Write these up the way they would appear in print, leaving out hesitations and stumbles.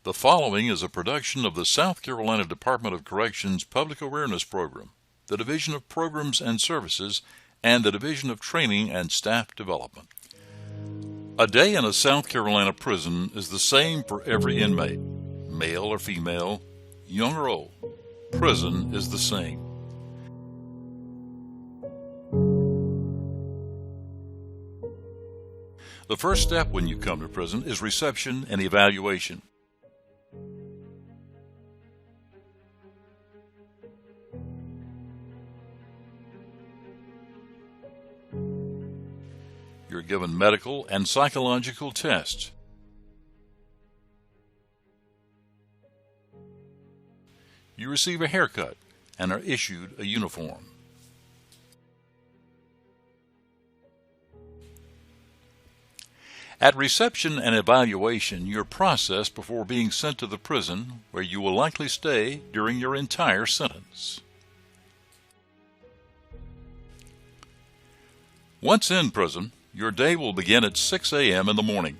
The following is a production of the South Carolina Department of Corrections Public Awareness Program, the Division of Programs and Services, and the Division of Training and Staff Development. A day in a South Carolina prison is the same for every inmate, male or female, young or old. Prison is the same. The first step when you come to prison is reception and evaluation. You're given medical and psychological tests. You receive a haircut and are issued a uniform. At reception and evaluation, you're processed before being sent to the prison, where you will likely stay during your entire sentence. Once in prison, your day will begin at 6 a.m. in the morning.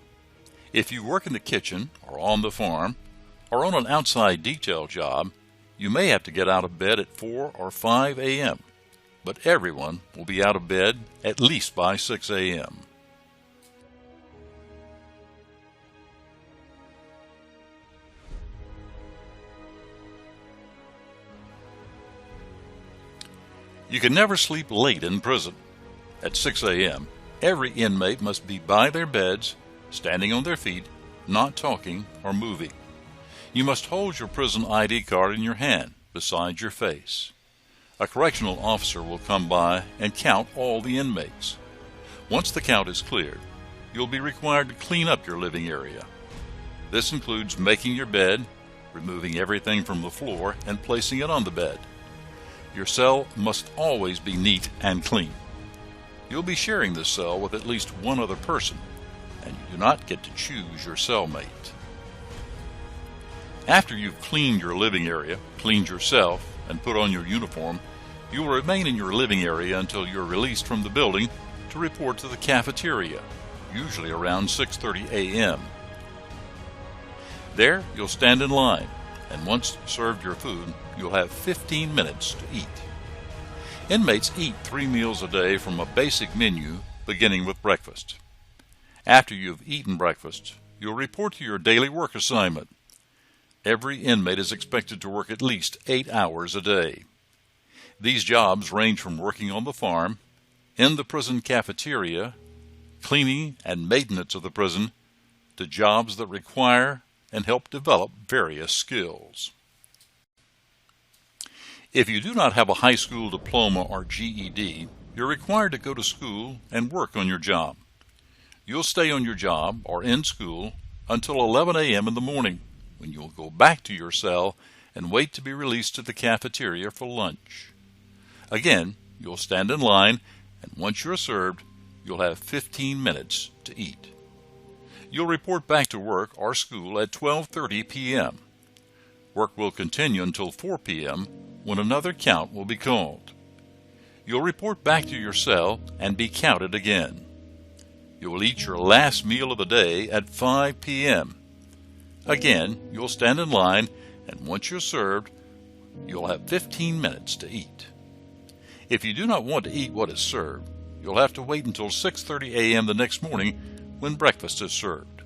If you work in the kitchen or on the farm or on an outside detail job, you may have to get out of bed at 4 or 5 a.m., but everyone will be out of bed at least by 6 a.m. You can never sleep late in prison. At 6 a.m., every inmate must be by their beds, standing on their feet, not talking or moving. You must hold your prison ID card in your hand beside your face. A correctional officer will come by and count all the inmates. Once the count is cleared, you'll be required to clean up your living area. This includes making your bed, removing everything from the floor, and placing it on the bed. Your cell must always be neat and clean. You'll be sharing this cell with at least one other person, and you do not get to choose your cellmate. After you've cleaned your living area, cleaned yourself, and put on your uniform, you will remain in your living area until you're released from the building to report to the cafeteria, usually around 6:30 a.m. There, you'll stand in line, and once served your food, you'll have 15 minutes to eat. Inmates eat 3 meals a day from a basic menu, beginning with breakfast. After you've eaten breakfast, you'll report to your daily work assignment. Every inmate is expected to work at least 8 hours a day. These jobs range from working on the farm, in the prison cafeteria, cleaning and maintenance of the prison, to jobs that require and help develop various skills. If you do not have a high school diploma or GED, you're required to go to school and work on your job. You'll stay on your job or in school until 11 a.m. in the morning, when you'll go back to your cell and wait to be released to the cafeteria for lunch. Again, you'll stand in line, and once you're served, you'll have 15 minutes to eat. You'll report back to work or school at 12:30 p.m. Work will continue until 4 p.m., when another count will be called. You'll report back to your cell and be counted again. You will eat your last meal of the day at 5 p.m. Again, you'll stand in line, and once you're served, you'll have 15 minutes to eat. If you do not want to eat what is served, you'll have to wait until 6:30 a.m. the next morning, when breakfast is served.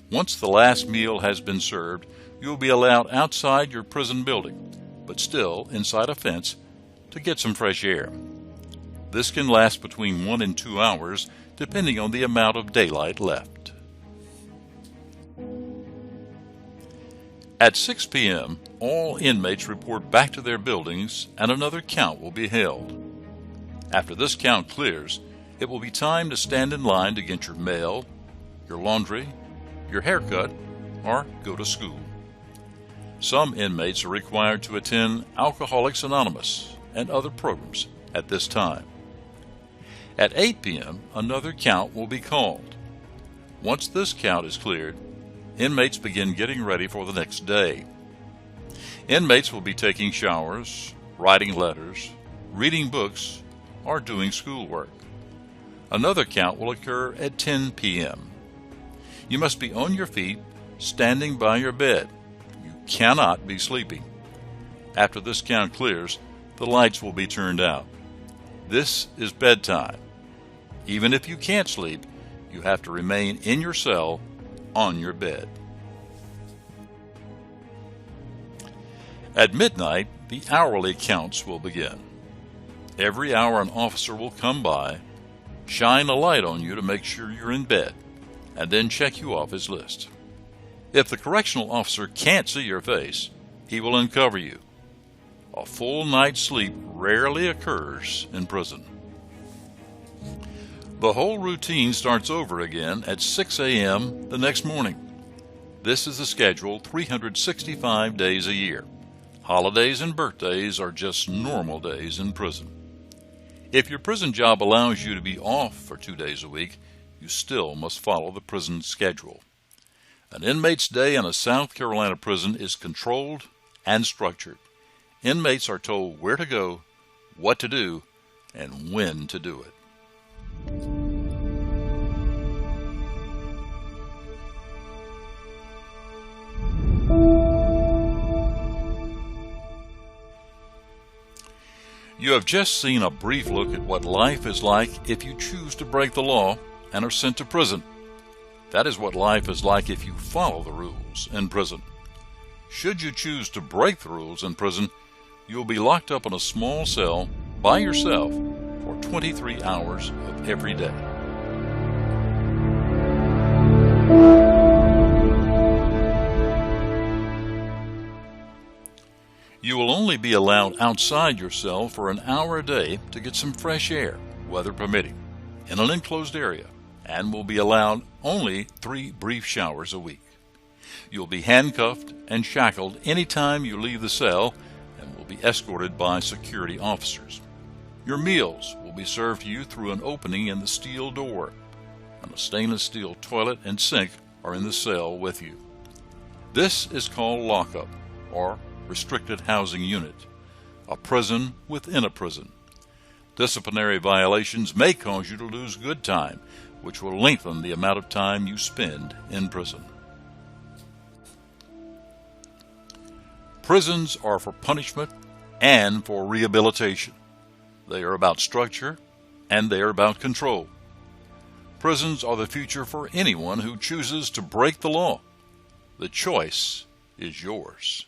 Once the last meal has been served, you'll be allowed outside your prison building, but still inside a fence, to get some fresh air. This can last between 1 and 2 hours, depending on the amount of daylight left. At 6 p.m., all inmates report back to their buildings, and another count will be held. After this count clears, it will be time to stand in line to get your mail, your laundry, your haircut, or go to school. Some inmates are required to attend Alcoholics Anonymous and other programs at this time. At 8 p.m., another count will be called. Once this count is cleared, inmates begin getting ready for the next day. Inmates will be taking showers, writing letters, reading books, or doing schoolwork. Another count will occur at 10 p.m. You must be on your feet standing by your bed. You cannot be sleeping. After this count clears, the lights will be turned out. This is bedtime. Even if you can't sleep, you have to remain in your cell on your bed. At midnight, the hourly counts will begin. Every hour an officer will come by, shine a light on you to make sure you're in bed, and then check you off his list. If the correctional officer can't see your face, he will uncover you. A full night's sleep rarely occurs in prison. The whole routine starts over again at 6 a.m. the next morning. This is the schedule 365 days a year. Holidays and birthdays are just normal days in prison. If your prison job allows you to be off for 2 days a week, you still must follow the prison schedule. An inmate's day in a South Carolina prison is controlled and structured. Inmates are told where to go, what to do, and when to do it. You have just seen a brief look at what life is like if you choose to break the law and are sent to prison. That is what life is like if you follow the rules in prison. Should you choose to break the rules in prison, you will be locked up in a small cell by yourself for 23 hours of every day. You will only be allowed outside your cell for an hour a day to get some fresh air, weather permitting, in an enclosed area, and will be allowed only 3 brief showers a week. You'll be handcuffed and shackled anytime you leave the cell and will be escorted by security officers. Your meals will be served to you through an opening in the steel door, and a stainless steel toilet and sink are in the cell with you. This is called lockup, or restricted housing unit, a prison within a prison. Disciplinary violations may cause you to lose good time, which will lengthen the amount of time you spend in prison. Prisons are for punishment and for rehabilitation. They are about structure and they are about control. Prisons are the future for anyone who chooses to break the law. The choice is yours.